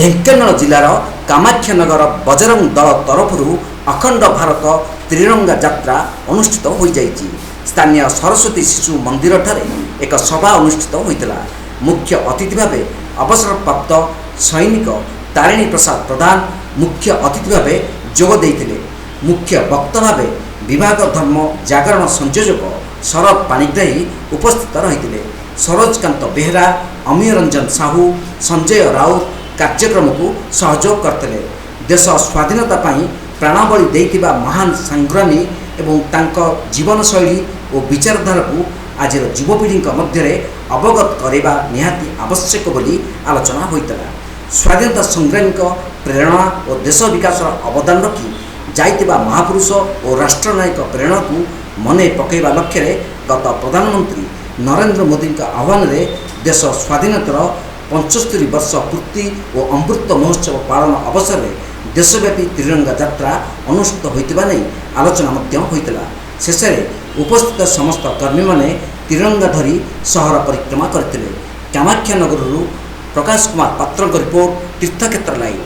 ଢେଙ୍କାନାଳ ଜିଲ୍ଲାର କାମାକ୍ଷାନଗର ବଜରଙ୍ଗ ଦଳ ତରଫରୁ ଅଖଣ୍ଡ ଭାରତ ତ୍ରିରଙ୍ଗା ଯାତ୍ରା ଅନୁଷ୍ଠିତ ହୋଇଯାଇଛି। ସ୍ଥାନୀୟ ସରସ୍ୱତୀ ଶିଶୁ ମନ୍ଦିରଠାରେ ଏକ ସଭା ଅନୁଷ୍ଠିତ ହୋଇଥିଲା। ମୁଖ୍ୟ ଅତିଥି ଭାବେ ଅବସରପ୍ରାପ୍ତ ସୈନିକ ତାରିଣୀ ପ୍ରସାଦ ପ୍ରଧାନ ମୁଖ୍ୟ ଅତିଥି ଭାବେ ଯୋଗ ଦେଇଥିଲେ। ମୁଖ୍ୟ ବକ୍ତା ଭାବେ ବିଭାଗ ଧର୍ମ ଜାଗରଣ ସଂଯୋଜକ ଶରଦ ପାଣିଗ୍ରାହୀ ଉପସ୍ଥିତ ରହିଥିଲେ। ସରୋଜକାନ୍ତ ବେହେରା, ଅମୀୟ ରଞ୍ଜନ ସାହୁ, ସଞ୍ଜୟ ରାଉତ କାର୍ଯ୍ୟକ୍ରମକୁ ସହଯୋଗ କରିଥିଲେ। ଦେଶ ସ୍ୱାଧୀନତା ପାଇଁ ପ୍ରାଣବଳି ଦେଇଥିବା ମହାନ ସଂଗ୍ରାମୀ ଏବଂ ତାଙ୍କ ଜୀବନଶୈଳୀ ଓ ବିଚାରଧାରାକୁ ଆଜିର ଯୁବପିଢ଼ିଙ୍କ ମଧ୍ୟରେ ଅବଗତ କରିବା ନିହାତି ଆବଶ୍ୟକ ବୋଲି ଆଲୋଚନା ହୋଇଥିଲା। ସ୍ୱାଧୀନତା ସଂଗ୍ରାମୀଙ୍କ ପ୍ରେରଣା ଓ ଦେଶ ବିକାଶର ଅବଦାନ ରଖି ଯାଇଥିବା ମହାପୁରୁଷ ଓ ରାଷ୍ଟ୍ରନାୟକ ପ୍ରେରଣାକୁ ମନେ ପକାଇବା ଲକ୍ଷ୍ୟରେ ଗତ ପ୍ରଧାନମନ୍ତ୍ରୀ ନରେନ୍ଦ୍ର ମୋଦିଙ୍କ ଆହ୍ୱାନରେ ଦେଶ ସ୍ୱାଧୀନତାର 75 ବର୍ଷ ପୂର୍ତ୍ତି ଓ ଅମୃତ ମହୋତ୍ସବ ପାଳନ ଅବସରରେ ଦେଶବ୍ୟାପୀ ତ୍ରିରଙ୍ଗା ଯାତ୍ରା ଅନୁଷ୍ଠିତ ହୋଇଥିବା ନେଇ ଆଲୋଚନା ମଧ୍ୟ ହୋଇଥିଲା। ଶେଷରେ ଉପସ୍ଥିତ ସମସ୍ତ କର୍ମୀମାନେ ତ୍ରିରଙ୍ଗା ଧରି ସହର ପରିକ୍ରମା କରିଥିଲେ। କାମାକ୍ଷାନଗରରୁ ପ୍ରକାଶ କୁମାର ପାତ୍ରଙ୍କ ରିପୋର୍ଟ, ତୀର୍ଥକ୍ଷେତ୍ର ଲାଇଭ୍।